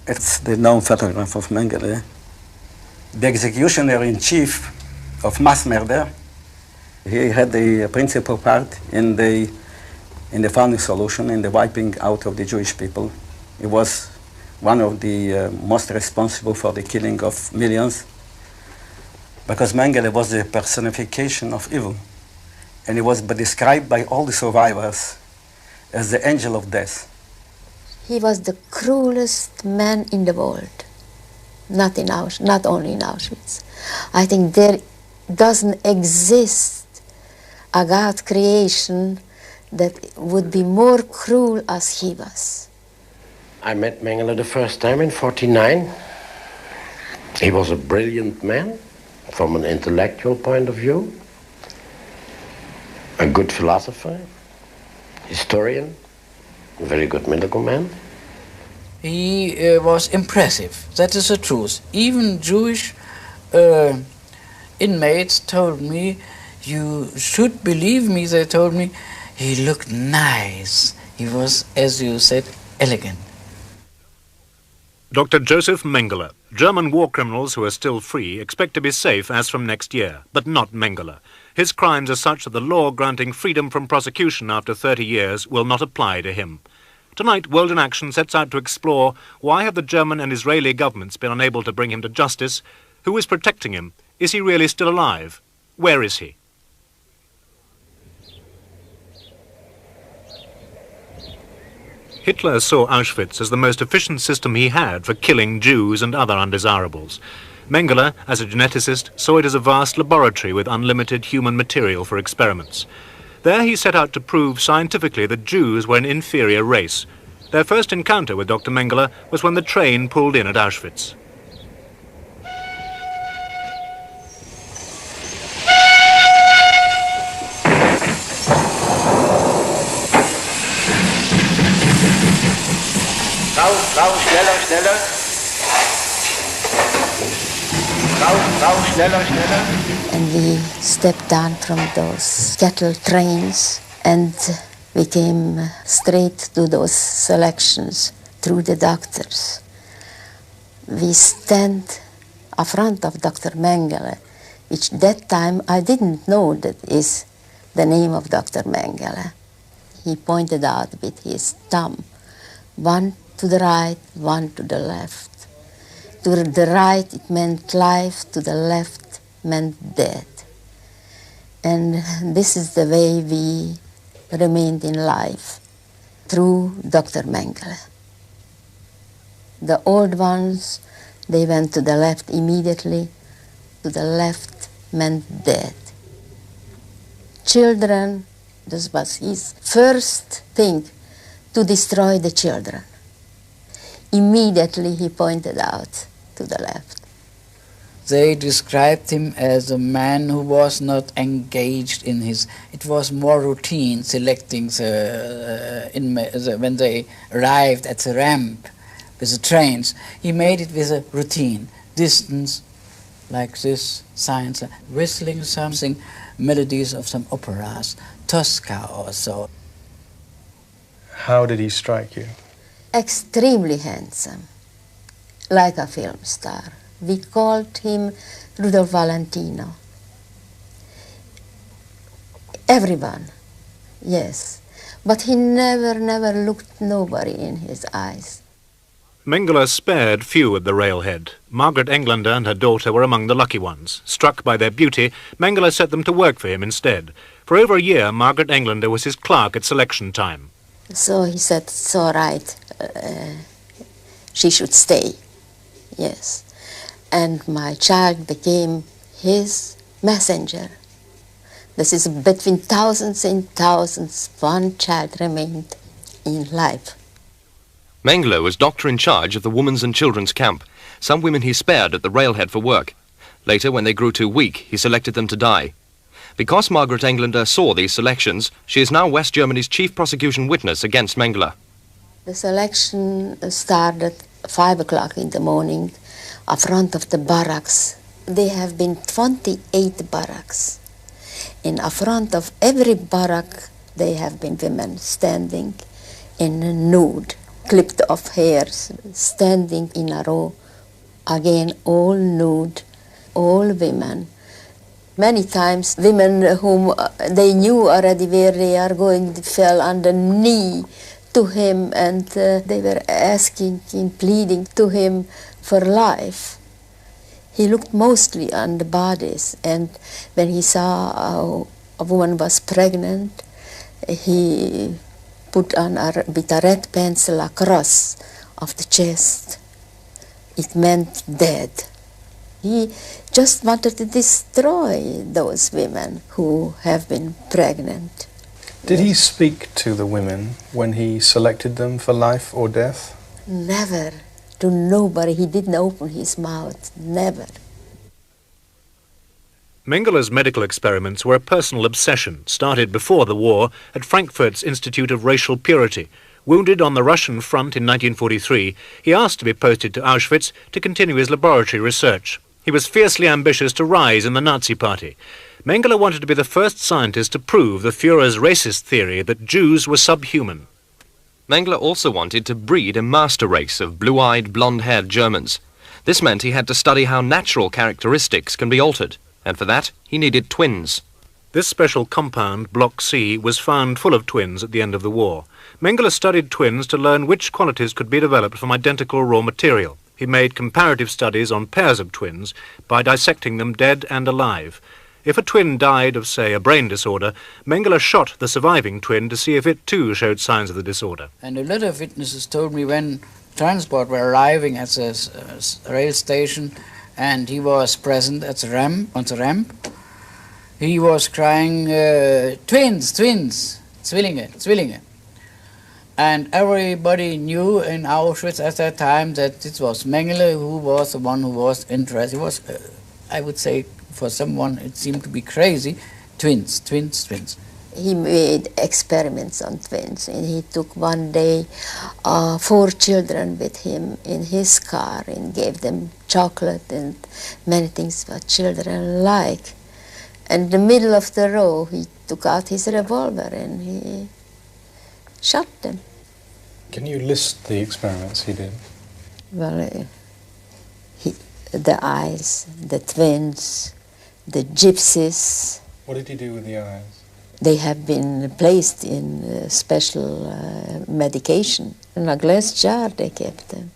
It's the known photograph of Mengele, the executioner-in-chief of mass murder. He had the principal part in the founding solution, in the wiping out of the Jewish people. He was one of the most responsible for the killing of millions, because Mengele was the personification of evil, and he was described by all the survivors as the angel of death. He was the cruelest man in the world, not only in Auschwitz. I think there doesn't exist a God creation that would be more cruel as he was. I met Mengele the first time in 1949. He was a brilliant man from an intellectual point of view, a good philosopher, historian, a very good medical man. He was impressive, that is the truth. Even Jewish inmates told me, you should believe me, they told me, he looked nice. He was, as you said, elegant. Dr. Josef Mengele. German war criminals who are still free expect to be safe as from next year, but not Mengele. His crimes are such that the law granting freedom from prosecution after 30 years will not apply to him. Tonight, World in Action sets out to explore why have the German and Israeli governments been unable to bring him to justice? Who is protecting him? Is he really still alive? Where is he? Hitler saw Auschwitz as the most efficient system he had for killing Jews and other undesirables. Mengele, as a geneticist, saw it as a vast laboratory with unlimited human material for experiments. There he set out to prove scientifically that Jews were an inferior race. Their first encounter with Dr. Mengele was when the train pulled in at Auschwitz. Raus, schneller, schneller. Raus, schneller, schneller. And we stepped down from those cattle trains and we came straight to those selections through the doctors. We stand in front of Dr. Mengele, which that time I didn't know that is the name of Dr. Mengele. He pointed out with his thumb, one to the right, one to the left. To the right it meant life, to the left meant death. And this is the way we remained in life, through Dr. Mengele. The old ones, they went to the left immediately, to the left meant death. Children, this was his first thing, to destroy the children. Immediately he pointed out to the left. They described him as a man who was not engaged in his... It was more routine, selecting when they arrived at the ramp with the trains. He made it with a routine, distance, like this, science, whistling something, melodies of some operas, Tosca or so. How did he strike you? Extremely handsome, like a film star. We called him Rudolph Valentino. Everyone, yes. But he never looked nobody in his eyes. Mengele spared few at the railhead. Margaret Englander and her daughter were among the lucky ones. Struck by their beauty, Mengele set them to work for him instead. For over a year, Margaret Englander was his clerk at selection time. So he said, it's all right, she should stay, yes. And my child became his messenger. This is between thousands and thousands, one child remained in life. Mengele was doctor in charge of the women's and children's camp. Some women he spared at the railhead for work. Later, when they grew too weak, he selected them to die. Because Margaret Englander saw these selections, she is now West Germany's chief prosecution witness against Mengele. The selection started 5 o'clock in the morning in front of the barracks. There have been 28 barracks. In front of every barrack, there have been women standing in nude. clipped off hairs, standing in a row, again all nude, all women. Many times women whom they knew already where they are going fell on the knee to him, and they were asking him, pleading to him for life. He looked mostly on the bodies, and when he saw a woman was pregnant, he put on with a red pencil a cross of the chest. It meant dead. He just wanted to destroy those women who have been pregnant. Did he speak to the women when he selected them for life or death? Never. To nobody. He didn't open his mouth. Never. Mengele's medical experiments were a personal obsession, started before the war at Frankfurt's Institute of Racial Purity. Wounded on the Russian front in 1943, he asked to be posted to Auschwitz to continue his laboratory research. He was fiercely ambitious to rise in the Nazi Party. Mengele wanted to be the first scientist to prove the Führer's racist theory that Jews were subhuman. Mengele also wanted to breed a master race of blue-eyed, blonde-haired Germans. This meant he had to study how natural characteristics can be altered, and for that he needed twins. This special compound, Block C, was found full of twins at the end of the war. Mengele studied twins to learn which qualities could be developed from identical raw material. He made comparative studies on pairs of twins by dissecting them dead and alive. If a twin died of, say, a brain disorder, Mengele shot the surviving twin to see if it too showed signs of the disorder. And a lot of witnesses told me when transport were arriving at the rail station and he was present at the ramp, on the ramp, he was crying, twins, twins, Zwillinge, Zwillinge. And everybody knew in Auschwitz at that time that it was Mengele who was the one who was interested. He was, I would say, for someone it seemed to be crazy, twins, twins, twins. He made experiments on twins, and he took one day 4 children with him in his car and gave them chocolate and many things what children like. And in the middle of the row, he took out his revolver and he shot them. Can you list the experiments he did? Well, the eyes, the twins, the gypsies. What did he do with the eyes? They have been placed in special medication. In a glass jar they kept them.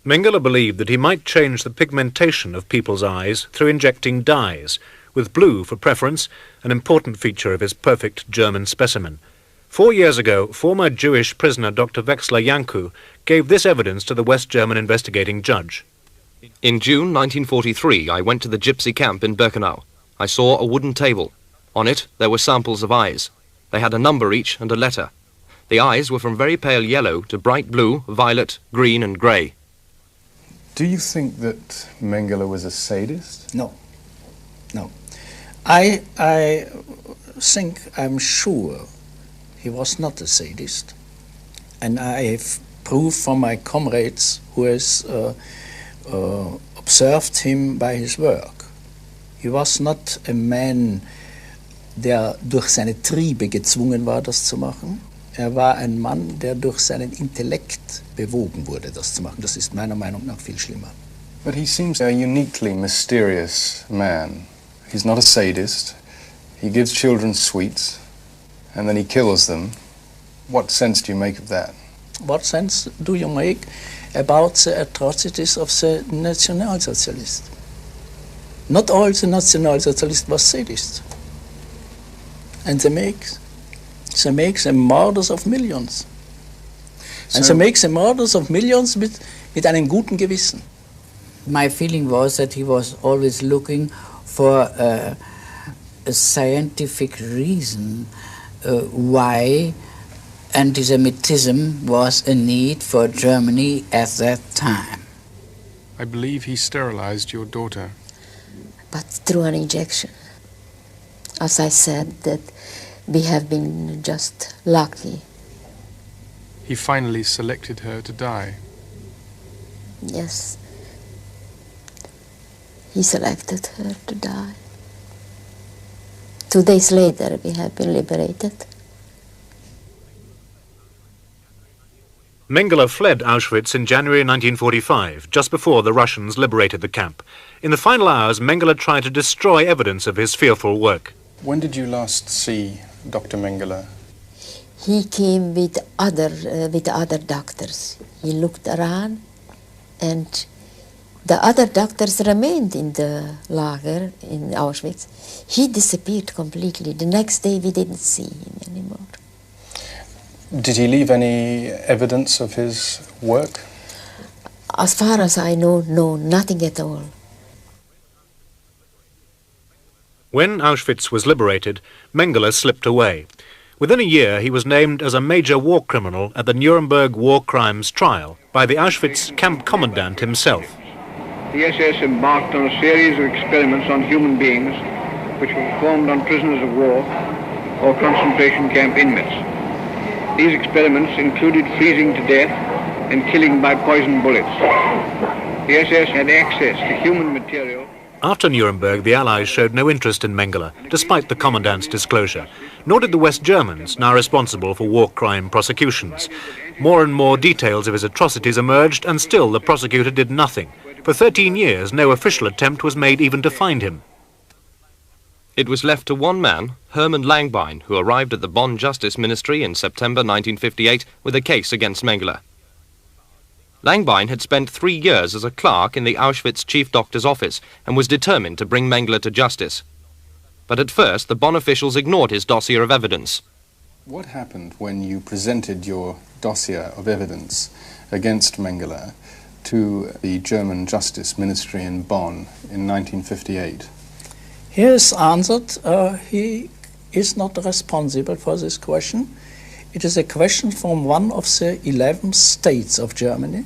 Mengele believed that he might change the pigmentation of people's eyes through injecting dyes, with blue for preference, an important feature of his perfect German specimen. 4 years ago, former Jewish prisoner Dr. Wexler Janku gave this evidence to the West German investigating judge. In June 1943, I went to the gypsy camp in Birkenau. I saw a wooden table. On it, there were samples of eyes. They had a number each and a letter. The eyes were from very pale yellow to bright blue, violet, green and grey. Do you think that Mengele was a sadist? No, no. I think, I'm sure, he was not a sadist. And I have proof from my comrades who has observed him by his work. He was not a man, der durch seine Triebe gezwungen war, das zu machen. Er war ein Mann, der durch seinen Intellekt bewogen wurde, das zu machen. Das ist meiner Meinung nach viel schlimmer. But he seems a uniquely mysterious man. He's not a sadist. He gives children sweets, and then he kills them. What sense do you make of that? What sense do you make about the atrocities of the Nationalsocialists? Not all the Nationalsocialists were sadists. And they make the murders of millions. And they make the murders of millions mit einem guten Gewissen. My feeling was that he was always looking for a scientific reason why anti-Semitism was a need for Germany at that time. I believe he sterilized your daughter. But through an injection. As I said, that we have been just lucky. He finally selected her to die. Yes. He selected her to die. 2 days later, we have been liberated. Mengele fled Auschwitz in January 1945, just before the Russians liberated the camp. In the final hours, Mengele tried to destroy evidence of his fearful work. When did you last see Dr. Mengele? He came with other doctors. He looked around, and the other doctors remained in the lager in Auschwitz. He disappeared completely. The next day we didn't see him anymore. Did he leave any evidence of his work? As far as I know, no, nothing at all. When Auschwitz was liberated, Mengele slipped away. Within a year, he was named as a major war criminal at the Nuremberg war crimes trial by the Auschwitz camp commandant himself. The SS embarked on a series of experiments on human beings which were performed on prisoners of war or concentration camp inmates. These experiments included freezing to death and killing by poison bullets. The SS had access to human material. After Nuremberg, the Allies showed no interest in Mengele, despite the commandant's disclosure. Nor did the West Germans, now responsible for war crime prosecutions. More and more details of his atrocities emerged, and still the prosecutor did nothing. For 13 years, no official attempt was made even to find him. It was left to one man, Hermann Langbein, who arrived at the Bonn Justice Ministry in September 1958 with a case against Mengele. Langbein had spent 3 years as a clerk in the Auschwitz chief doctor's office and was determined to bring Mengele to justice. But at first, the Bonn officials ignored his dossier of evidence. What happened when you presented your dossier of evidence against Mengele to the German Justice Ministry in Bonn in 1958? He has answered he is not responsible for this question. It is a question from one of the 11 states of Germany.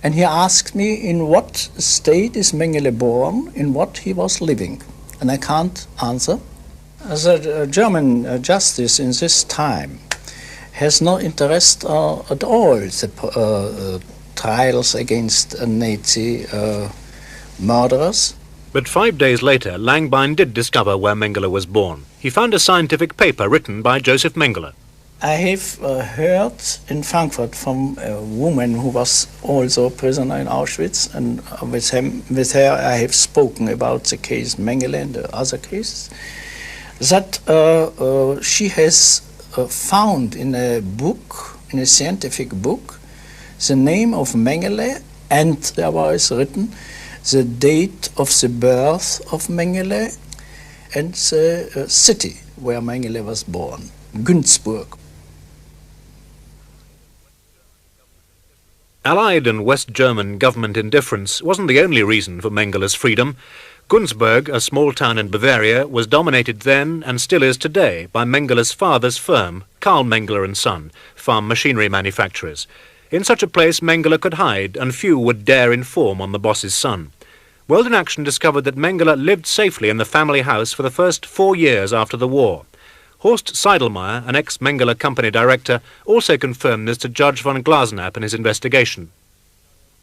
And he asked me in what state is Mengele born, in what he was living. And I can't answer. The German justice in this time has no interest at all in the trials against Nazi murderers. But 5 days later, Langbein did discover where Mengele was born. He found a scientific paper written by Josef Mengele. I have heard in Frankfurt from a woman who was also a prisoner in Auschwitz, and with her I have spoken about the case Mengele and the other cases, that she has found in a book, in a scientific book, the name of Mengele, and there was written the date of the birth of Mengele and the city where Mengele was born, Günzburg. Allied and West German government indifference wasn't the only reason for Mengele's freedom. Günzburg, a small town in Bavaria, was dominated then and still is today by Mengele's father's firm, Karl Mengele & Son, farm machinery manufacturers. In such a place, Mengele could hide, and few would dare inform on the boss's son. World in Action discovered that Mengele lived safely in the family house for the first 4 years after the war. Horst Seidelmeier, an ex-Mengele company director, also confirmed this to Judge von Glasenapp in his investigation.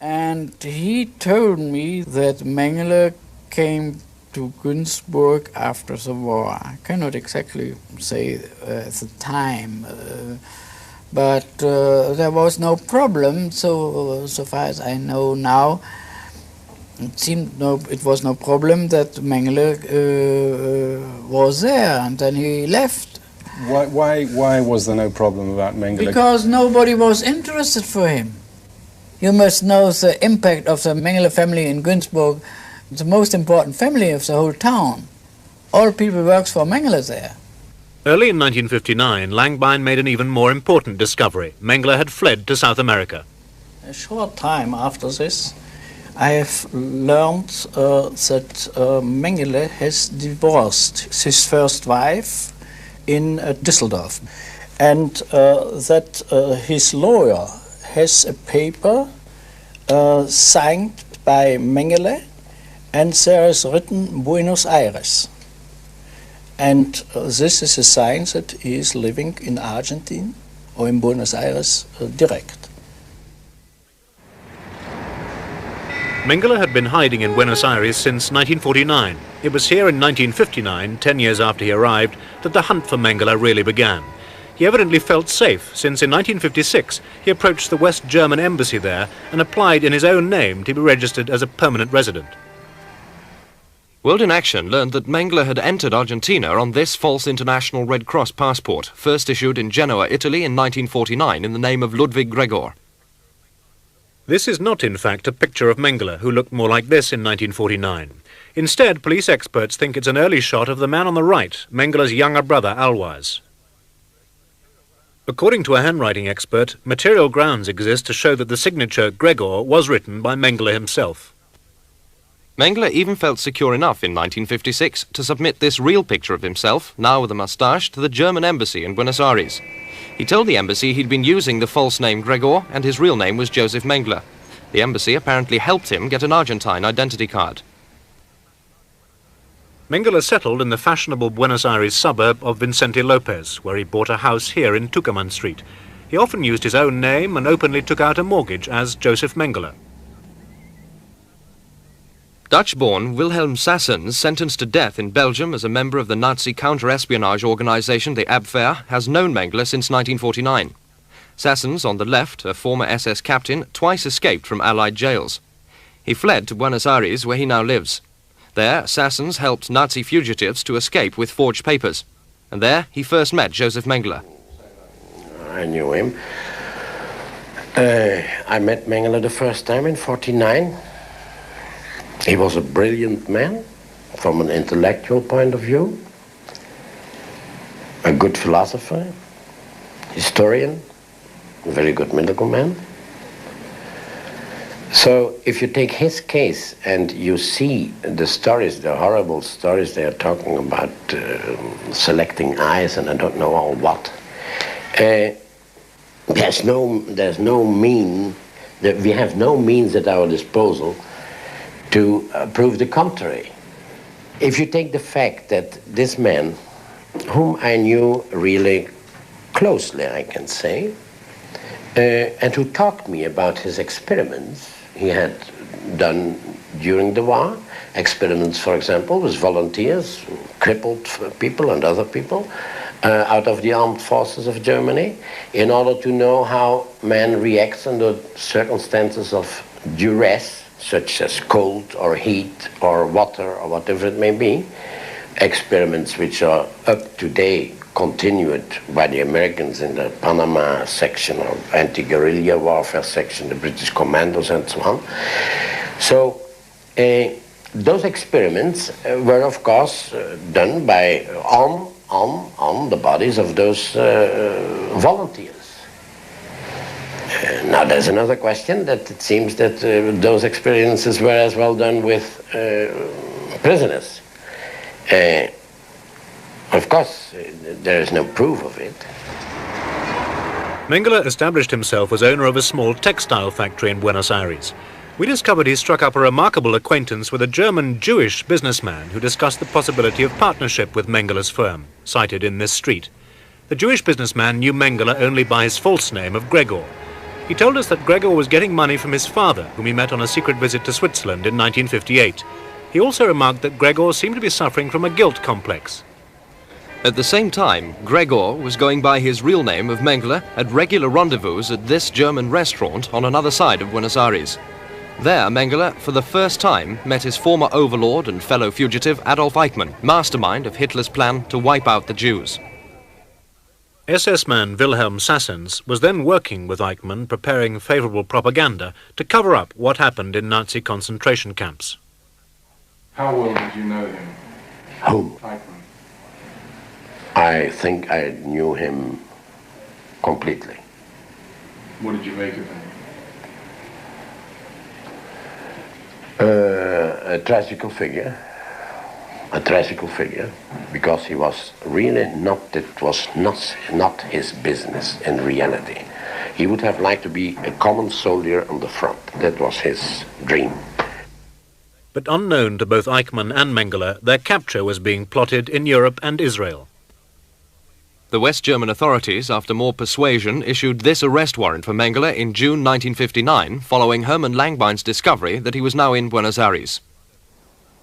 And he told me that Mengele came to Günzburg after the war. I cannot exactly say the time, but there was no problem, so far as I know now. It was no problem that Mengele was there, and then he left. Why was there no problem about Mengele? Because nobody was interested for him. You must know the impact of the Mengele family in Günzburg, the most important family of the whole town. All people works for Mengele there. Early in 1959, Langbein made an even more important discovery. Mengele had fled to South America. A short time after this, I have learned that Mengele has divorced his first wife in Düsseldorf, and that his lawyer has a paper signed by Mengele, and there is written Buenos Aires. And this is a sign that he is living in Argentina or in Buenos Aires direct. Mengele had been hiding in Buenos Aires since 1949. It was here in 1959, 10 years after he arrived, that the hunt for Mengele really began. He evidently felt safe, since in 1956 he approached the West German embassy there and applied in his own name to be registered as a permanent resident. World in Action learned that Mengele had entered Argentina on this false International Red Cross passport, first issued in Genoa, Italy in 1949 in the name of Ludwig Gregor. This is not, in fact, a picture of Mengele, who looked more like this in 1949. Instead, police experts think it's an early shot of the man on the right, Mengele's younger brother, Alwaz. According to a handwriting expert, material grounds exist to show that the signature Gregor was written by Mengele himself. Mengele even felt secure enough in 1956 to submit this real picture of himself, now with a moustache, to the German embassy in Buenos Aires. He told the embassy he'd been using the false name Gregor and his real name was Josef Mengele. The embassy apparently helped him get an Argentine identity card. Mengele settled in the fashionable Buenos Aires suburb of Vicente Lopez, where he bought a house here in Tucumán Street. He often used his own name and openly took out a mortgage as Josef Mengele. Dutch-born Wilhelm Sassens, sentenced to death in Belgium as a member of the Nazi counter-espionage organization, the Abwehr, has known Mengele since 1949. Sassens, on the left, a former SS captain, twice escaped from Allied jails. He fled to Buenos Aires, where he now lives. There, Sassens helped Nazi fugitives to escape with forged papers. And there, he first met Josef Mengele. I knew him. I met Mengele the first time in 1949. He was a brilliant man from an intellectual point of view, a good philosopher, historian, a very good medical man. So if you take his case and you see the stories, the horrible stories they are talking about, selecting eyes and I don't know all what, there's no mean, that we have no means at our disposal to prove the contrary. If you take the fact that this man, whom I knew really closely, I can say, and who talked me about his experiments he had done during the war, experiments, for example, with volunteers, crippled people and other people, out of the armed forces of Germany, in order to know how man reacts under circumstances of duress, such as cold or heat or water or whatever it may be, experiments which are up to date continued by the Americans in the Panama section or anti-guerrilla warfare section, the British commandos and so on. So those experiments were of course done by on the bodies of those volunteers. Now there's another question, that it seems that those experiences were as well done with prisoners. Of course, there is no proof of it. Mengele established himself as owner of a small textile factory in Buenos Aires. We discovered he struck up a remarkable acquaintance with a German Jewish businessman who discussed the possibility of partnership with Mengele's firm, cited in this street. The Jewish businessman knew Mengele only by his false name of Gregor. He told us that Gregor was getting money from his father, whom he met on a secret visit to Switzerland in 1958. He also remarked that Gregor seemed to be suffering from a guilt complex. At the same time, Gregor was going by his real name of Mengele at regular rendezvous at this German restaurant on another side of Buenos Aires. There, Mengele, for the first time, met his former overlord and fellow fugitive Adolf Eichmann, mastermind of Hitler's plan to wipe out the Jews. SS man Wilhelm Sassens was then working with Eichmann, preparing favourable propaganda to cover up what happened in Nazi concentration camps. How well did you know him? Who? Eichmann. I think I knew him completely. What did you make of him? A tragical figure, because he was really not, it was not his business in reality. He would have liked to be a common soldier on the front. That was his dream. But unknown to both Eichmann and Mengele, their capture was being plotted in Europe and Israel. The West German authorities, after more persuasion, issued this arrest warrant for Mengele in June 1959, following Hermann Langbein's discovery that he was now in Buenos Aires.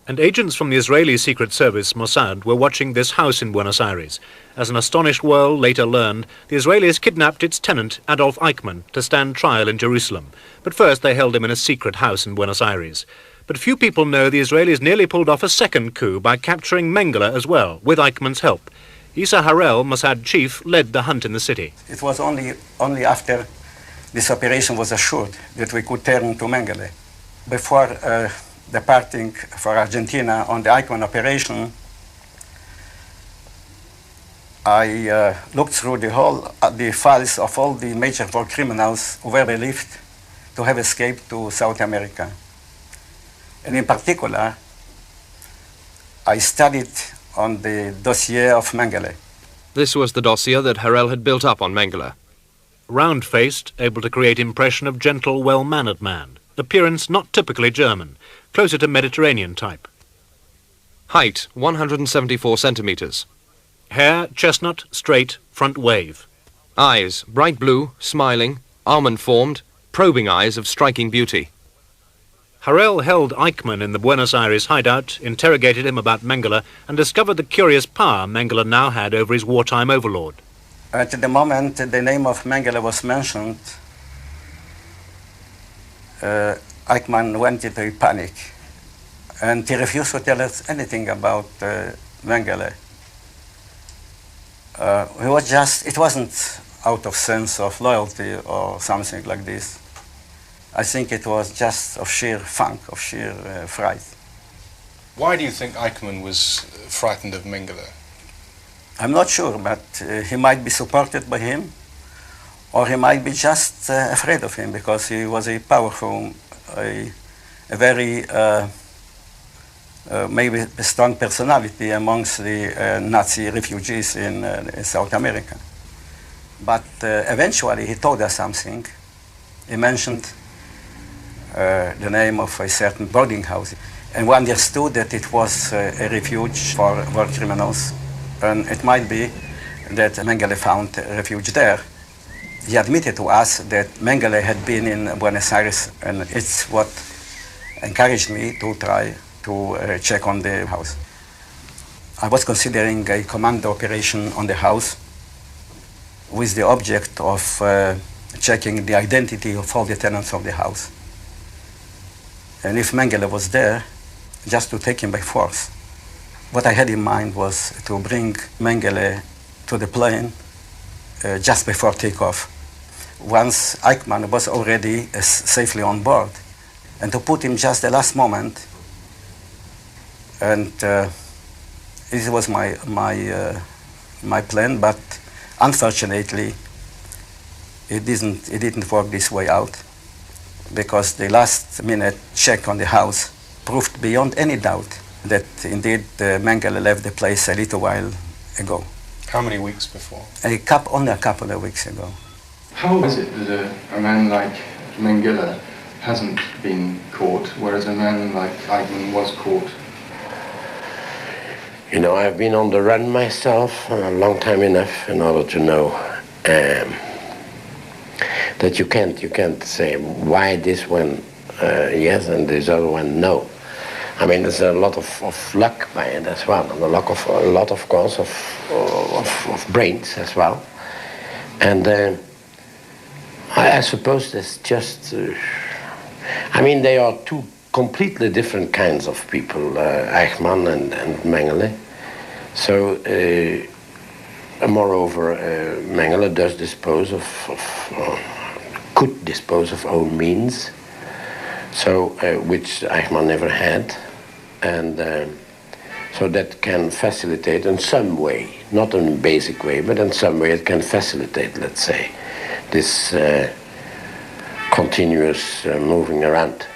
And agents from the Israeli Secret Service, Mossad, were watching this house in Buenos Aires. As an astonished world later learned, the Israelis kidnapped its tenant, Adolf Eichmann, to stand trial in Jerusalem. But first they held him in a secret house in Buenos Aires. But few people know the Israelis nearly pulled off a second coup by capturing Mengele as well, with Eichmann's help. Isa Harel, Mossad chief, led the hunt in the city. It was only after this operation was assured that we could turn to Mengele. Before departing for Argentina on the Eichmann operation, I looked through the files of all the major war criminals who were believed to have escaped to South America. And in particular, I studied on the dossier of Mengele. This was the dossier that Harel had built up on Mengele. Round-faced, able to create impression of gentle, well-mannered man. Appearance not typically German, closer to Mediterranean type. Height, 174 centimeters. Hair, chestnut, straight, front wave. Eyes, bright blue, smiling, almond-formed, probing eyes of striking beauty. Harel held Eichmann in the Buenos Aires hideout, interrogated him about Mengele, and discovered the curious power Mengele now had over his wartime overlord. At the moment the name of Mengele was mentioned, Eichmann went into a panic, and he refused to tell us anything about Mengele. It wasn't out of sense of loyalty or something like this. I think it was just of sheer funk, of sheer fright. Why do you think Eichmann was frightened of Mengele? I'm not sure, but he might be supported by him, or he might be just afraid of him because he was a powerful, a very maybe a strong personality amongst the Nazi refugees in South America. But eventually he told us something. He mentioned the name of a certain boarding house, and we understood that it was a refuge for war criminals, and it might be that Mengele found refuge there. He admitted to us that Mengele had been in Buenos Aires, and it's what encouraged me to try to check on the house. I was considering a commando operation on the house with the object of checking the identity of all the tenants of the house. And if Mengele was there, just to take him by force. What I had in mind was to bring Mengele to the plane just before takeoff, once Eichmann was already safely on board, and to put him just the last moment. And this was my plan, but unfortunately, it didn't work this way out, because the last-minute check on the house proved beyond any doubt that indeed Mengele left the place a little while ago. How many weeks before? Only a couple of weeks ago. How is it that a man like Mengele hasn't been caught, whereas a man like Eichmann was caught? You know, I've been on the run myself a long time enough in order to know that you can't say why this one yes and this other one no. I mean, there's a lot of luck by it as well, and a lot of course of brains as well. And I suppose that's just. I mean, they are two completely different kinds of people, Eichmann and Mengele. So, moreover, Mengele does dispose could dispose of own means, so which Eichmann never had, and so that can facilitate in some way, not in a basic way, but in some way it can facilitate, let's say, this continuous moving around.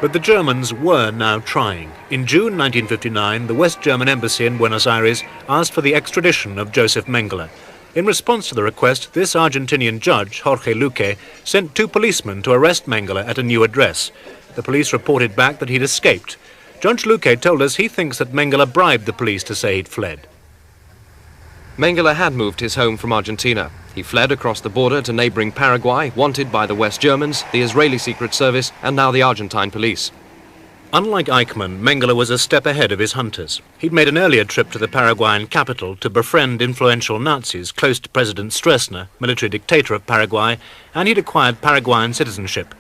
But the Germans were now trying. In June 1959, the West German embassy in Buenos Aires asked for the extradition of Josef Mengele. In response to the request, this Argentinian judge, Jorge Luque, sent 2 policemen to arrest Mengele at a new address. The police reported back that he'd escaped. Judge Luque told us he thinks that Mengele bribed the police to say he'd fled. Mengele had moved his home from Argentina. He fled across the border to neighboring Paraguay, wanted by the West Germans, the Israeli Secret Service, and now the Argentine police. Unlike Eichmann, Mengele was a step ahead of his hunters. He'd made an earlier trip to the Paraguayan capital to befriend influential Nazis close to President Stroessner, military dictator of Paraguay, and he'd acquired Paraguayan citizenship.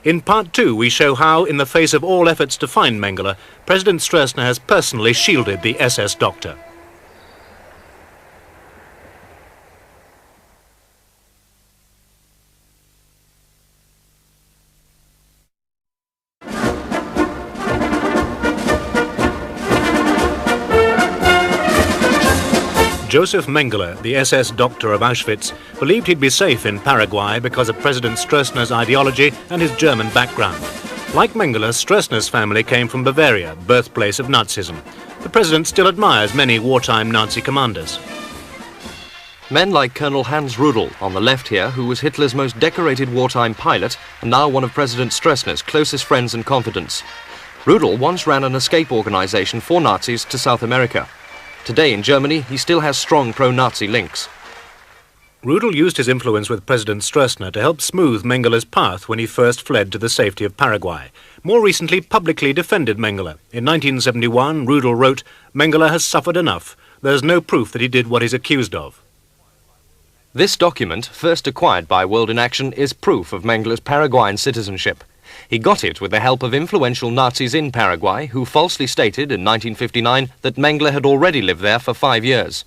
In part 2, we show how, in the face of all efforts to find Mengele, President Stroessner has personally shielded the SS doctor. Josef Mengele, the SS doctor of Auschwitz, believed he'd be safe in Paraguay because of President Stroessner's ideology and his German background. Like Mengele, Stroessner's family came from Bavaria, birthplace of Nazism. The president still admires many wartime Nazi commanders. Men like Colonel Hans Rudel on the left here, who was Hitler's most decorated wartime pilot and now one of President Stroessner's closest friends and confidants. Rudel once ran an escape organization for Nazis to South America. Today in Germany, he still has strong pro-Nazi links. Rudel used his influence with President Stroessner to help smooth Mengele's path when he first fled to the safety of Paraguay. More recently, publicly defended Mengele. In 1971, Rudel wrote, "Mengele has suffered enough. There's no proof that he did what he's accused of." This document, first acquired by World in Action, is proof of Mengele's Paraguayan citizenship. He got it with the help of influential Nazis in Paraguay who falsely stated in 1959 that Mengele had already lived there for 5 years.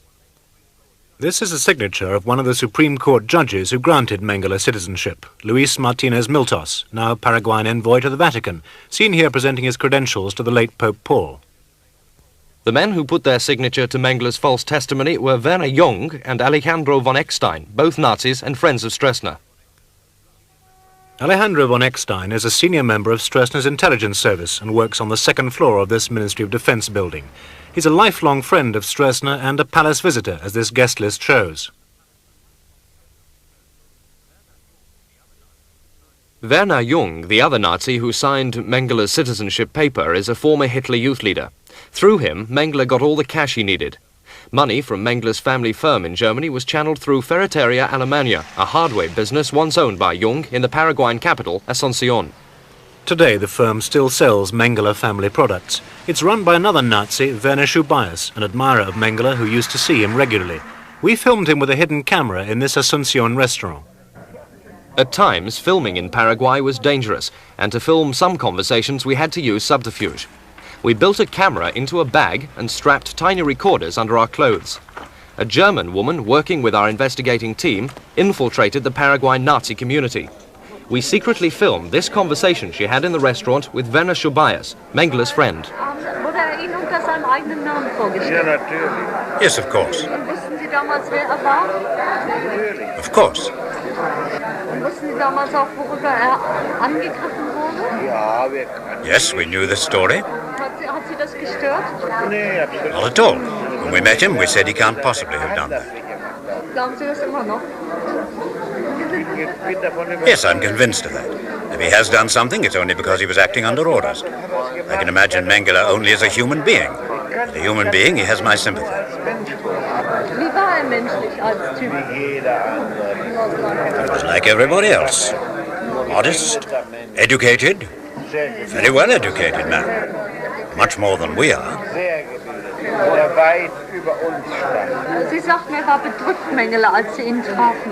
This is a signature of one of the Supreme Court judges who granted Mengele citizenship, Luis Martinez Miltos, now Paraguayan envoy to the Vatican, seen here presenting his credentials to the late Pope Paul. The men who put their signature to Mengele's false testimony were Werner Jung and Alejandro von Eckstein, both Nazis and friends of Stroessner. Alejandro von Eckstein is a senior member of Stroessner's intelligence service and works on the second floor of this Ministry of Defense building. He's a lifelong friend of Stroessner and a palace visitor, as this guest list shows. Werner Jung, the other Nazi who signed Mengele's citizenship paper, is a former Hitler youth leader. Through him, Mengele got all the cash he needed. Money from Mengele's family firm in Germany was channeled through Ferreteria Alemania, a hardware business once owned by Jung in the Paraguayan capital, Asunción. Today, the firm still sells Mengele family products. It's run by another Nazi, Werner Schubaius, an admirer of Mengele who used to see him regularly. We filmed him with a hidden camera in this Asunción restaurant. At times, filming in Paraguay was dangerous, and to film some conversations we had to use subterfuge. We built a camera into a bag and strapped tiny recorders under our clothes. A German woman working with our investigating team infiltrated the Paraguayan Nazi community. We secretly filmed this conversation she had in the restaurant with Werner Schubaius, Mengele's friend. Wurde Ihnen unter seinem eigenen Namen vorgestellt? Ja, natürlich. Yes, of course. Und wussten Sie damals, wer er war? Natürlich. Of course. Und wussten Sie damals auch, worüber er angegriffen wurde? Ja, wir können. Yes, we knew the story. Hat Sie das gestört? Nee, absolut. Not at all. When we met him, we said he can't possibly have done that. Glauben Sie das immer noch? Yes, I'm convinced of that. If he has done something, it's only because he was acting under orders. I can imagine Mengele only as a human being. As a human being, he has my sympathy. Wie war er menschlich als Typ? He was like everybody else. Modest, educated, very well educated man. Much more than we are. Der weit über uns stand. Sie sagten, er war bedrückt, Mengele, als Sie ihn trafen.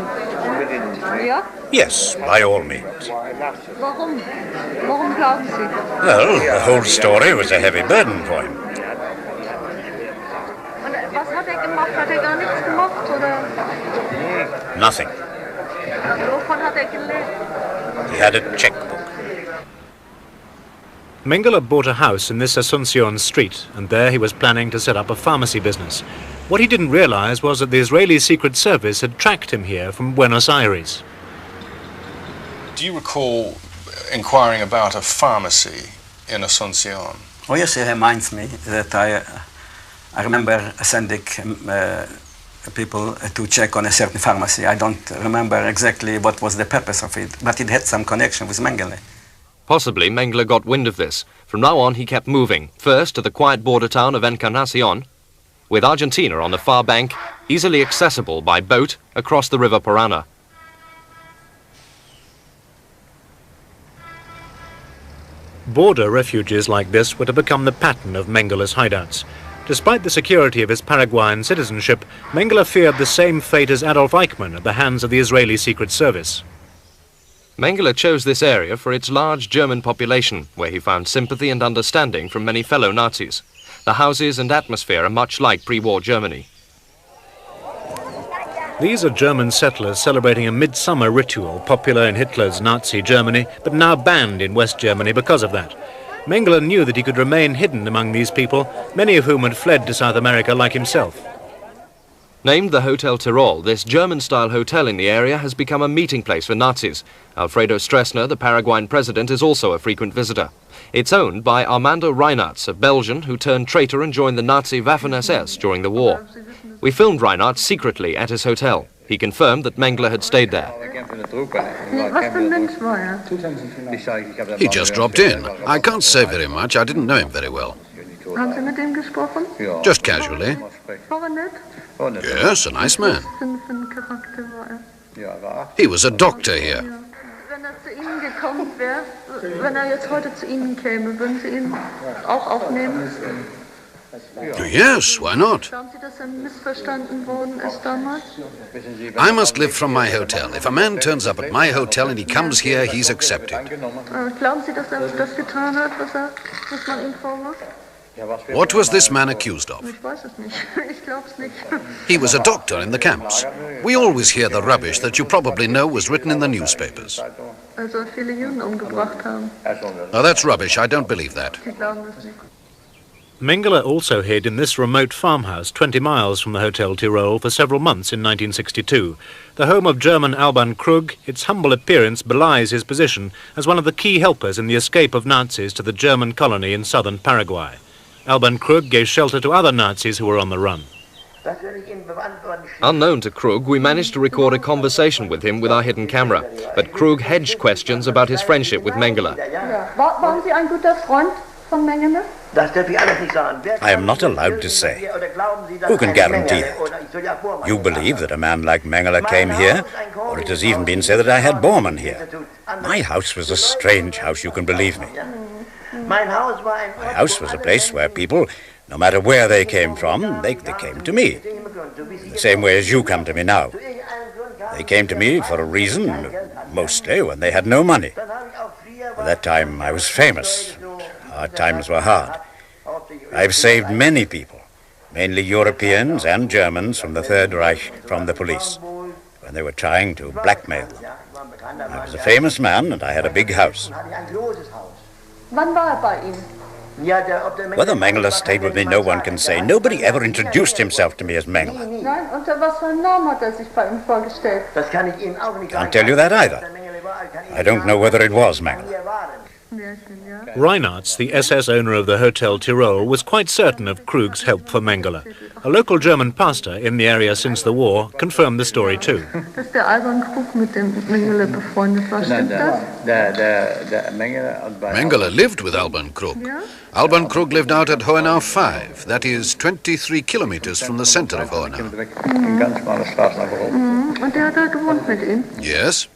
Ja? Yes, by all means. Warum? Warum glauben Sie? Well, the whole story was a heavy burden for him. Und was hat er gemacht? Hat er gar nichts gemacht? Oder Nothing. wovon hat er gelebt? He had a checkbook. Mengele bought a house in this Asunción street, and there he was planning to set up a pharmacy business. What he didn't realize was that the Israeli Secret Service had tracked him here from Buenos Aires. Do you recall inquiring about a pharmacy in Asunción? Oh yes, it reminds me that I remember sending people to check on a certain pharmacy. I don't remember exactly what was the purpose of it, but it had some connection with Mengele. Possibly Mengele got wind of this. From now on he kept moving, first to the quiet border town of Encarnacion, with Argentina on the far bank, easily accessible by boat across the river Parana. Border refuges like this were to become the pattern of Mengele's hideouts. Despite the security of his Paraguayan citizenship, Mengele feared the same fate as Adolf Eichmann at the hands of the Israeli Secret Service. Mengele chose this area for its large German population, where he found sympathy and understanding from many fellow Nazis. The houses and atmosphere are much like pre-war Germany. These are German settlers celebrating a midsummer ritual popular in Hitler's Nazi Germany, but now banned in West Germany because of that. Mengele knew that he could remain hidden among these people, many of whom had fled to South America like himself. Named the Hotel Tyrol, this German-style hotel in the area has become a meeting place for Nazis. Alfredo Stroessner, the Paraguayan president, is also a frequent visitor. It's owned by Armando Reinartz, a Belgian who turned traitor and joined the Nazi Waffen-SS during the war. We filmed Reinartz secretly at his hotel. He confirmed that Mengele had stayed there. He just dropped in. I can't say very much. I didn't know him very well. Just casually. Yes, a nice man. He was a doctor here. Yes, why not? I must live from my hotel. If a man turns up at my hotel and he comes here, he's accepted. What was this man accused of? He was a doctor in the camps. We always hear the rubbish that you probably know was written in the newspapers. Oh, that's rubbish. I don't believe that. Mengele also hid in this remote farmhouse 20 miles from the Hotel Tyrol for several months in 1962. The home of German Alban Krug, its humble appearance belies his position as one of the key helpers in the escape of Nazis to the German colony in southern Paraguay. Alban Krug gave shelter to other Nazis who were on the run. Unknown to Krug, we managed to record a conversation with him with our hidden camera, but Krug hedged questions about his friendship with Mengele. I am not allowed to say. Who can guarantee that? You believe that a man like Mengele came here, or it has even been said that I had Bormann here. My house was a strange house, you can believe me. My house was a place where people, no matter where they came from, they came to me. In the same way as you come to me now. They came to me for a reason, mostly when they had no money. At that time I was famous. Our times were hard. I've saved many people, mainly Europeans and Germans from the Third Reich, from the police, when they were trying to blackmail them. I was a famous man and I had a big house. Whether Mengele stayed with me, no one can say. Nobody ever introduced himself to me as Mengele. Can't tell you that either. I don't know whether it was Mengele. Reinartz, the SS owner of the Hotel Tyrol, was quite certain of Krug's help for Mengele. A local German pastor in the area since the war confirmed the story too. Mengele lived with Alban Krug. Alban Krug lived out at Hohenau 5, that is 23 kilometers from the center of Hohenau. Yes.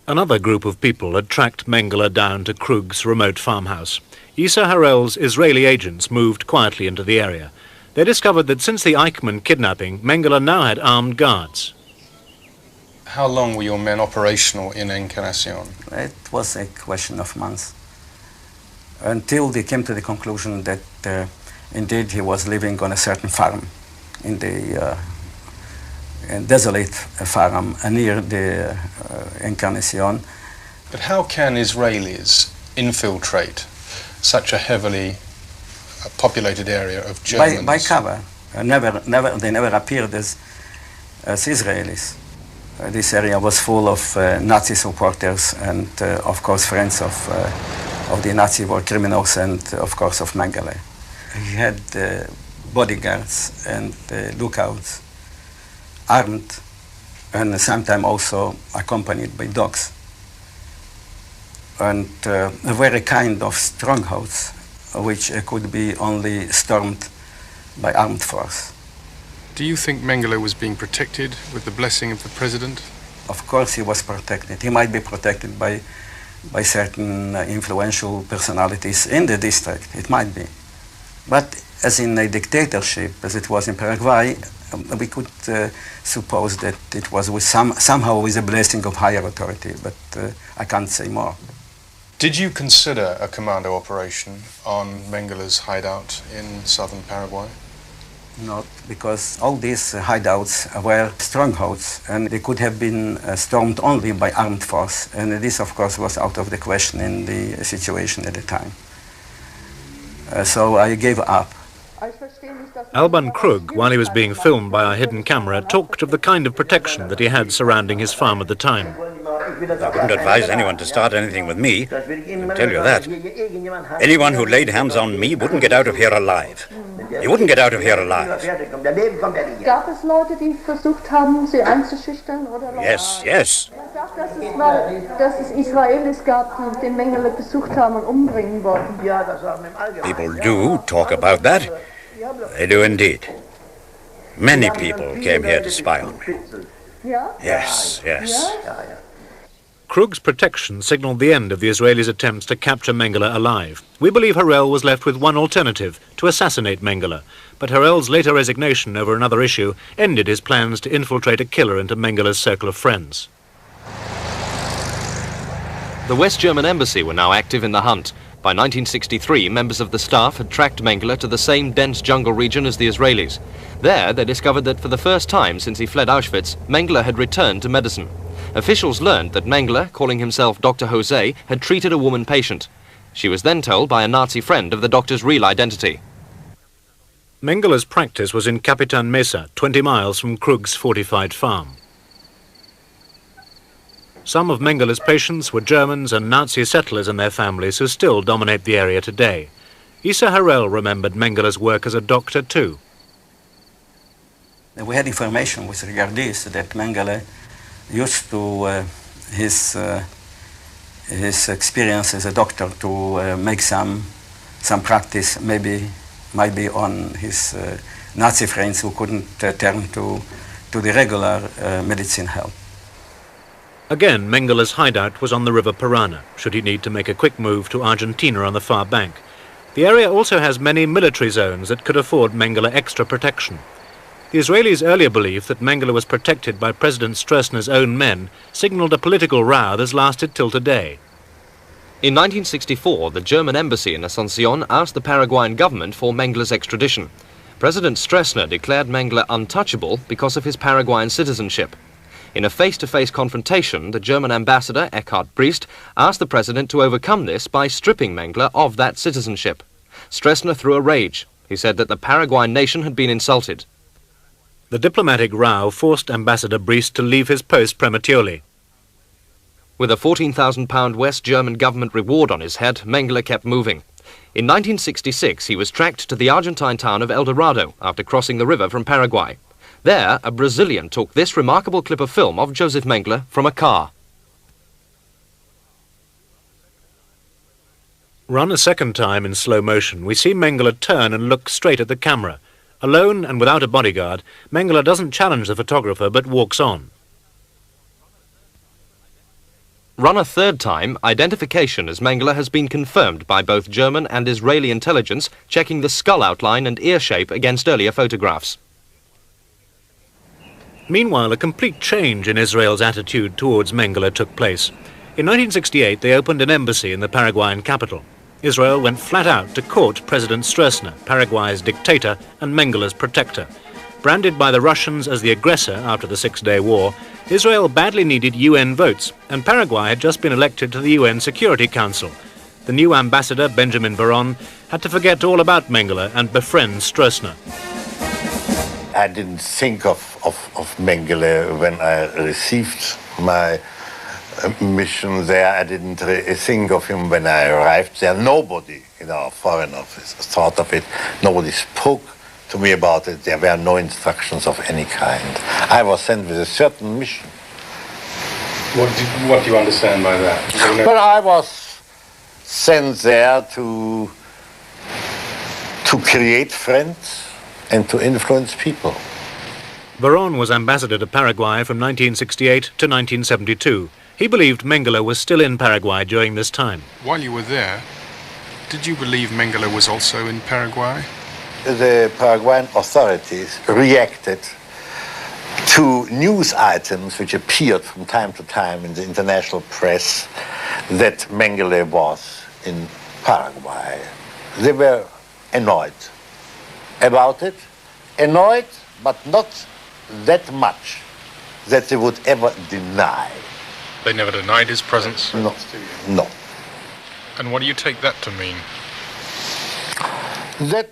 Another group of people had tracked Mengele down to Krug's remote farmhouse. Issa Harel's Israeli agents moved quietly into the area. They discovered that since the Eichmann kidnapping, Mengele now had armed guards. How long were your men operational in Encarnacion? It was a question of months, until they came to the conclusion that indeed he was living on a certain farm in the desolate farm near the Encarnacion. But how can Israelis infiltrate such a heavily populated area of Germans? By cover. They never appeared as Israelis. This area was full of Nazi supporters and, of course, friends of the Nazi war criminals and, of course, of Mengele. He had bodyguards and lookouts, armed, and sometimes also accompanied by dogs. And a very kind of strongholds, which could be only stormed by armed force. Do you think Mengele was being protected with the blessing of the president? Of course he was protected. He might be protected by by certain influential personalities in the district. It might be. But as in a dictatorship, as it was in Paraguay, we could suppose that it was with somehow with a blessing of higher authority, but I can't say more. Did you consider a commando operation on Mengele's hideout in southern Paraguay? Not, because all these hideouts were strongholds, and they could have been stormed only by armed force, and this, of course, was out of the question in the situation at the time. So I gave up. Alban Krug, while he was being filmed by our hidden camera, talked of the kind of protection that he had surrounding his farm at the time. I wouldn't advise anyone to start anything with me, I can tell you that. Anyone who laid hands on me wouldn't get out of here alive. He wouldn't get out of here alive. Gab es Leute, die versucht haben, sie einzuschüchtern? Oder Yes, yes. Dass es Israelis gab, die den Mengele besucht haben und umbringen wollten. People do talk about that. They do indeed. Many people came here to spy on me. Yes, yes. Krug's protection signalled the end of the Israelis' attempts to capture Mengele alive. We believe Harel was left with one alternative, to assassinate Mengele. But Harel's later resignation over another issue ended his plans to infiltrate a killer into Mengele's circle of friends. The West German embassy were now active in the hunt. By 1963, members of the staff had tracked Mengele to the same dense jungle region as the Israelis. There, they discovered that for the first time since he fled Auschwitz, Mengele had returned to medicine. Officials learned that Mengele, calling himself Dr. Jose, had treated a woman patient. She was then told by a Nazi friend of the doctor's real identity. Mengele's practice was in Capitan Mesa, 20 miles from Krug's fortified farm. Some of Mengele's patients were Germans and Nazi settlers and their families who still dominate the area today. Issa Harel remembered Mengele's work as a doctor too. We had information with regard to this, that Mengele used to his experience as a doctor to make some practice, might be on his Nazi friends who couldn't turn to the regular medicine help. Again, Mengele's hideout was on the river Parana, should he need to make a quick move to Argentina on the far bank. The area also has many military zones that could afford Mengele extra protection. The Israelis' earlier belief that Mengele was protected by President Stroessner's own men signalled a political row that's lasted till today. In 1964, the German embassy in Asunción asked the Paraguayan government for Mengele's extradition. President Stroessner declared Mengele untouchable because of his Paraguayan citizenship. In a face-to-face confrontation, the German ambassador, Eckhard Priest, asked the president to overcome this by stripping Mengele of that citizenship. Stroessner threw a rage. He said that the Paraguayan nation had been insulted. The diplomatic row forced Ambassador Briest to leave his post prematurely. With a £14,000 West German government reward on his head, Mengele kept moving. In 1966, he was tracked to the Argentine town of El Dorado after crossing the river from Paraguay. There, a Brazilian took this remarkable clip of film of Josef Mengele from a car. Run a second time in slow motion, we see Mengele turn and look straight at the camera. Alone and without a bodyguard, Mengele doesn't challenge the photographer but walks on. Run a third time, identification as Mengele has been confirmed by both German and Israeli intelligence, checking the skull outline and ear shape against earlier photographs. Meanwhile, a complete change in Israel's attitude towards Mengele took place. In 1968, they opened an embassy in the Paraguayan capital. Israel went flat out to court President Stroessner, Paraguay's dictator and Mengele's protector. Branded by the Russians as the aggressor after the Six-Day War, Israel badly needed UN votes, and Paraguay had just been elected to the UN Security Council. The new ambassador, Benjamin Veron, had to forget all about Mengele and befriend Stroessner. I didn't think of Mengele when I received my mission there. I didn't think of him when I arrived there. Nobody in our foreign office thought of it. Nobody spoke to me about it. There were no instructions of any kind. I was sent with a certain mission. What do you understand by that? Well, I was sent there to create friends and to influence people. Veron was ambassador to Paraguay from 1968 to 1972. He believed Mengele was still in Paraguay during this time. While you were there, did you believe Mengele was also in Paraguay? The Paraguayan authorities reacted to news items which appeared from time to time in the international press that Mengele was in Paraguay. They were annoyed about it, annoyed but not that much that they would ever deny. They never denied his presence? No, no. And what do you take that to mean? That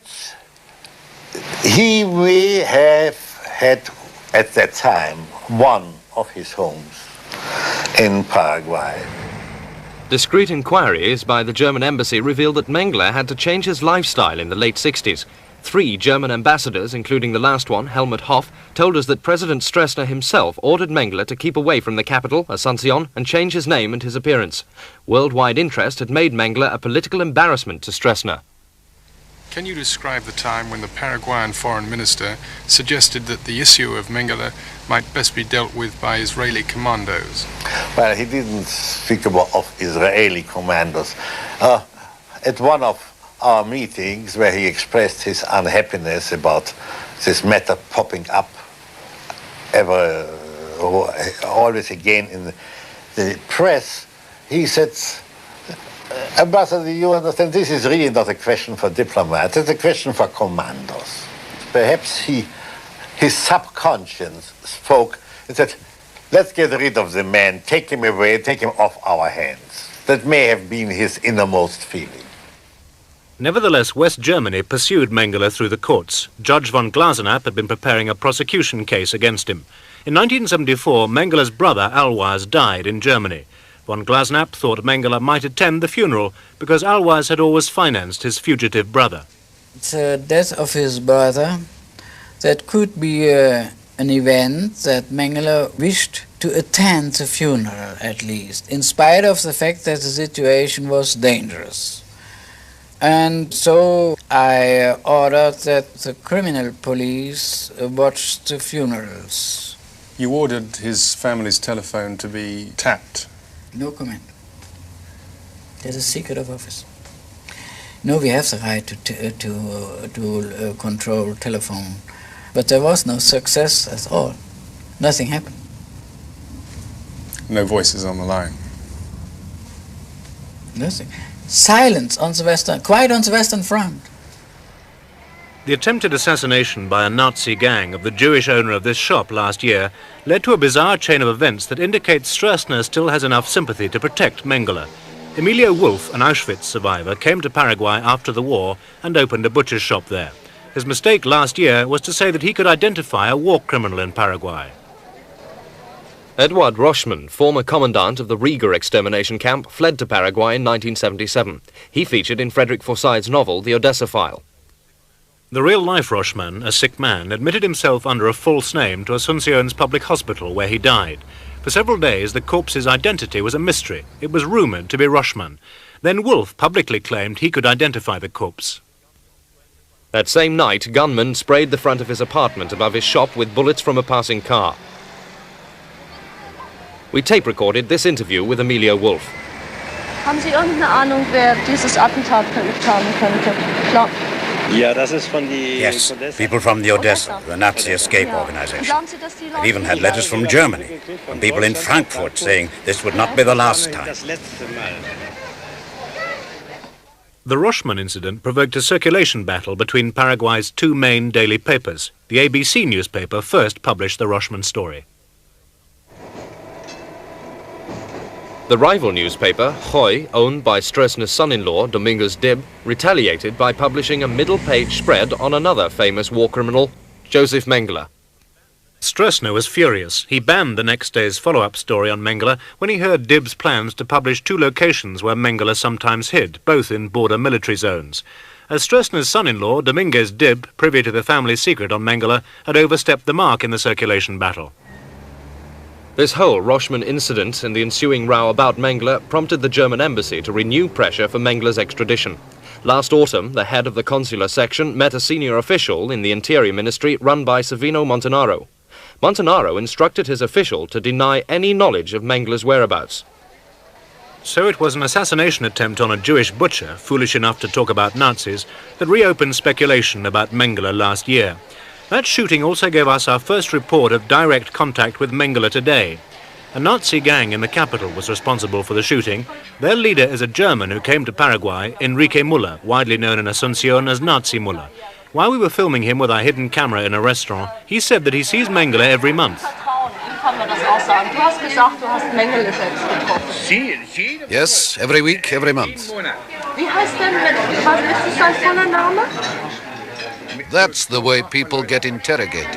he may have had at that time one of his homes in Paraguay. Discreet inquiries by the German embassy revealed that Mengele had to change his lifestyle in the late 60s. 3 German ambassadors, including the last one, Helmut Hoff, told us that President Stroessner himself ordered Mengele to keep away from the capital, Asuncion, and change his name and his appearance. Worldwide interest had made Mengele a political embarrassment to Stroessner. Can you describe the time when the Paraguayan foreign minister suggested that the issue of Mengele might best be dealt with by Israeli commandos? Well, he didn't speak about of Israeli commandos. At one of our meetings where he expressed his unhappiness about this matter popping up always again in the press, he said, Ambassador, you understand, this is really not a question for diplomats, it's a question for commandos. Perhaps his subconscious spoke and said, let's get rid of the man, take him away, take him off our hands. That may have been his innermost feeling. Nevertheless, West Germany pursued Mengele through the courts. Judge von Glasenapp had been preparing a prosecution case against him. In 1974, Mengele's brother Alois died in Germany. Von Glasenapp thought Mengele might attend the funeral because Alois had always financed his fugitive brother. The death of his brother, that could be an event that Mengele wished to attend the funeral at least, in spite of the fact that the situation was dangerous. And so I ordered that the criminal police watch the funerals. You ordered his family's telephone to be tapped? No comment. That's a secret of office. No, we have the right to control telephone, but there was no success at all. Nothing happened. No voices on the line? Nothing. Silence on the western, quiet on the Western Front. The attempted assassination by a Nazi gang of the Jewish owner of this shop last year led to a bizarre chain of events that indicates Stroessner still has enough sympathy to protect Mengele. Emilio Wolf, an Auschwitz survivor, came to Paraguay after the war and opened a butcher's shop there. His mistake last year was to say that he could identify a war criminal in Paraguay. Edward Roschmann, former commandant of the Riga extermination camp, fled to Paraguay in 1977. He featured in Frederick Forsyth's novel, The Odessa File. The real-life Roschmann, a sick man, admitted himself under a false name to Asuncion's public hospital where he died. For several days, the corpse's identity was a mystery. It was rumoured to be Roschmann. Then Wolf publicly claimed he could identify the corpse. That same night, gunmen sprayed the front of his apartment above his shop with bullets from a passing car. We tape-recorded this interview with Emilio Wolf. Haben Sie irgendeine Ahnung, wer dieses Attentat verübt haben könnte? Yes, people from the Odessa, the Nazi escape organization. I've even had letters from Germany, from people in Frankfurt saying this would not be the last time. The Roschmann incident provoked a circulation battle between Paraguay's 2 main daily papers. The ABC newspaper first published the Roschmann story. The rival newspaper, Goy, owned by Stroessner's son-in-law, Dominguez Dib, retaliated by publishing a middle-page spread on another famous war criminal, Josef Mengele. Stroessner was furious. He banned the next day's follow-up story on Mengele when he heard Dib's plans to publish 2 locations where Mengele sometimes hid, both in border military zones. As Stroessner's son-in-law, Dominguez Dib, privy to the family secret on Mengele, had overstepped the mark in the circulation battle. This whole Roschmann incident and the ensuing row about Mengele prompted the German embassy to renew pressure for Mengele's extradition. Last autumn, the head of the consular section met a senior official in the Interior Ministry run by Savino Montanaro. Montanaro instructed his official to deny any knowledge of Mengele's whereabouts. So it was an assassination attempt on a Jewish butcher, foolish enough to talk about Nazis, that reopened speculation about Mengele last year. That shooting also gave us our first report of direct contact with Mengele today. A Nazi gang in the capital was responsible for the shooting. Their leader is a German who came to Paraguay, Enrique Müller, widely known in Asunción as Nazi Müller. While we were filming him with our hidden camera in a restaurant, he said that he sees Mengele every month. Yes, every week, every month. That's the way people get interrogated.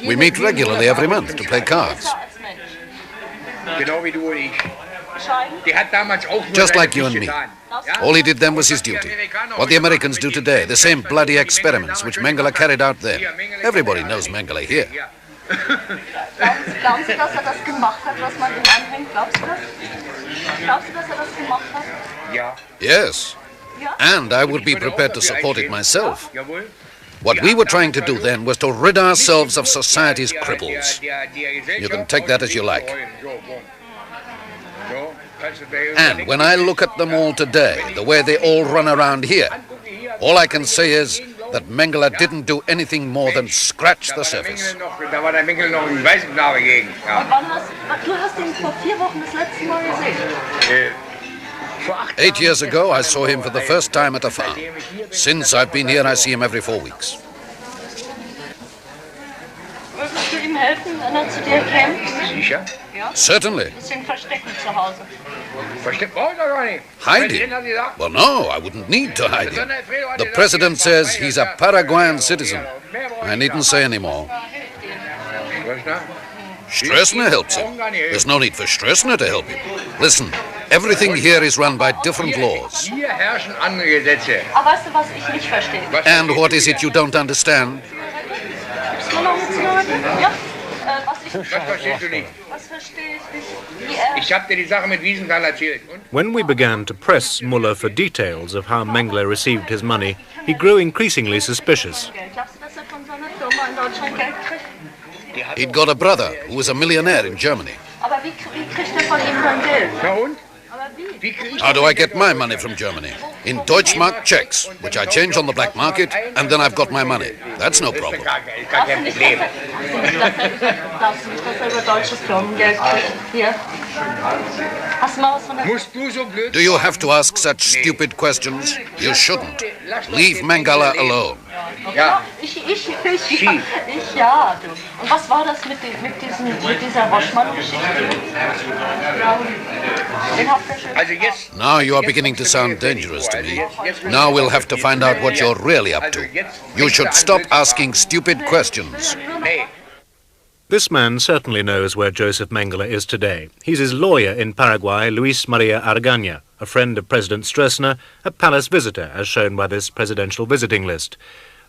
We meet regularly every month to play cards. Just like you and me. All he did then was his duty. What the Americans do today, the same bloody experiments which Mengele carried out then. Everybody knows Mengele here. Yes. And I would be prepared to support it myself. What we were trying to do then was to rid ourselves of society's cripples. You can take that as you like. And when I look at them all today, the way they all run around here, all I can say is that Mengele didn't do anything more than scratch the surface. 8 years ago, I saw him for the first time at a farm. Since I've been here, I see him every 4 weeks. Certainly. Hide him? Well, no, I wouldn't need to hide him. The president says he's a Paraguayan citizen. I needn't say any more. Stroessner helps him. There's no need for Stroessner to help him. Listen, everything here is run by different laws. And what is it you don't understand? When we began to press Müller for details of how Mengele received his money, he grew increasingly suspicious. He'd got a brother who was a millionaire in Germany. How do I get my money from Germany? In Deutschmark checks, which I change on the black market, and then I've got my money. That's no problem. Do you have to ask such stupid questions? You shouldn't. Leave Mengele alone. Ja. Ja, du. Und was war das mit dieser Roschmann-Geschichte? Now you are beginning to sound dangerous to me. Now we'll have to find out what you're really up to. You should stop asking stupid questions. This man certainly knows where Josef Mengele is today. He's his lawyer in Paraguay, Luis Maria Argaña, a friend of President Stroessner, a palace visitor, as shown by this presidential visiting list.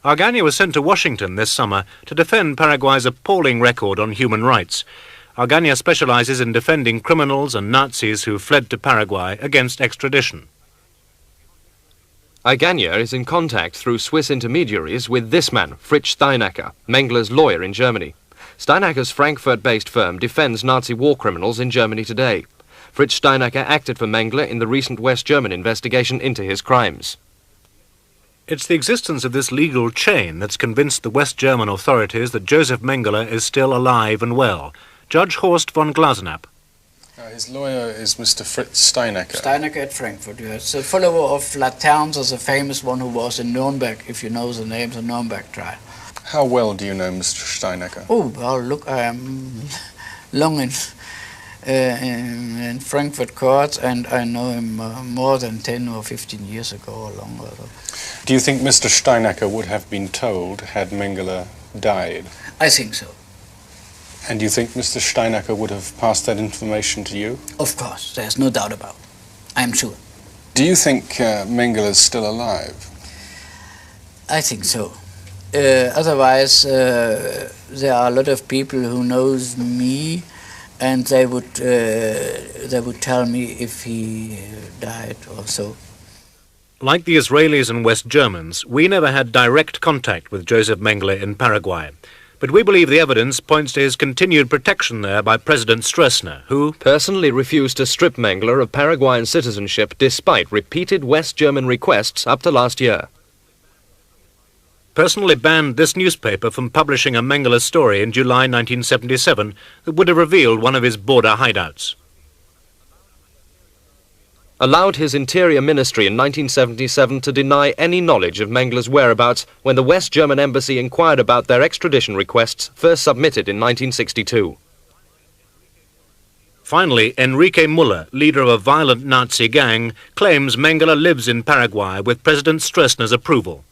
Argaña was sent to Washington this summer to defend Paraguay's appalling record on human rights. Argaña specializes in defending criminals and Nazis who fled to Paraguay against extradition. Argaña is in contact through Swiss intermediaries with this man, Fritz Steinacker, Mengele's lawyer in Germany. Steinacker's Frankfurt-based firm defends Nazi war criminals in Germany today. Fritz Steinacker acted for Mengele in the recent West German investigation into his crimes. It's the existence of this legal chain that's convinced the West German authorities that Josef Mengele is still alive and well. Judge Horst von Glasenapp. His lawyer is Mr. Fritz Steinacker. Steinacker at Frankfurt, yes. A follower of Latern's, a famous one who was in Nuremberg, if you know the name, the Nuremberg trial. How well do you know Mr. Steinacker? Oh, well, look, I am long in Frankfurt courts, and I know him more than 10 or 15 years ago or longer. Do you think Mr. Steinacker would have been told had Mengele died? I think so. And do you think Mr. Steinacker would have passed that information to you? Of course, there's no doubt about it. I'm sure. Do you think Mengele is still alive? I think so. Otherwise, there are a lot of people who knows me, and they would tell me if he died or so. Like the Israelis and West Germans, we never had direct contact with Josef Mengele in Paraguay. But we believe the evidence points to his continued protection there by President Stroessner, who personally refused to strip Mengele of Paraguayan citizenship despite repeated West German requests up to last year. Personally banned this newspaper from publishing a Mengele story in July 1977 that would have revealed one of his border hideouts. Allowed his Interior Ministry in 1977 to deny any knowledge of Mengele's whereabouts when the West German embassy inquired about their extradition requests first submitted in 1962. Finally, Enrique Muller, leader of a violent Nazi gang, claims Mengele lives in Paraguay with President Stroessner's approval.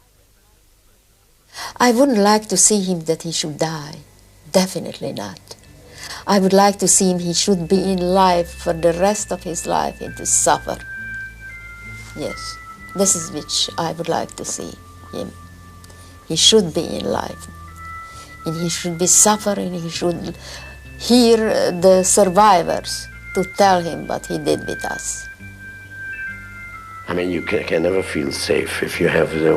I wouldn't like to see him that he should die. Definitely not. I would like to see him, he should be in life for the rest of his life and to suffer. Yes, this is which I would like to see him. He should be in life. And he should be suffering, he should hear the survivors to tell him what he did with us. I mean, you can never feel safe if you have the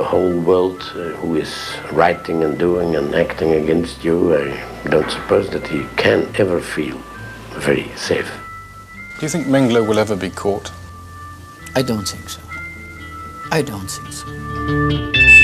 whole world who is writing and doing and acting against you. I don't suppose that he can ever feel very safe. Do you think Mengele will ever be caught? I don't think so. I don't think so.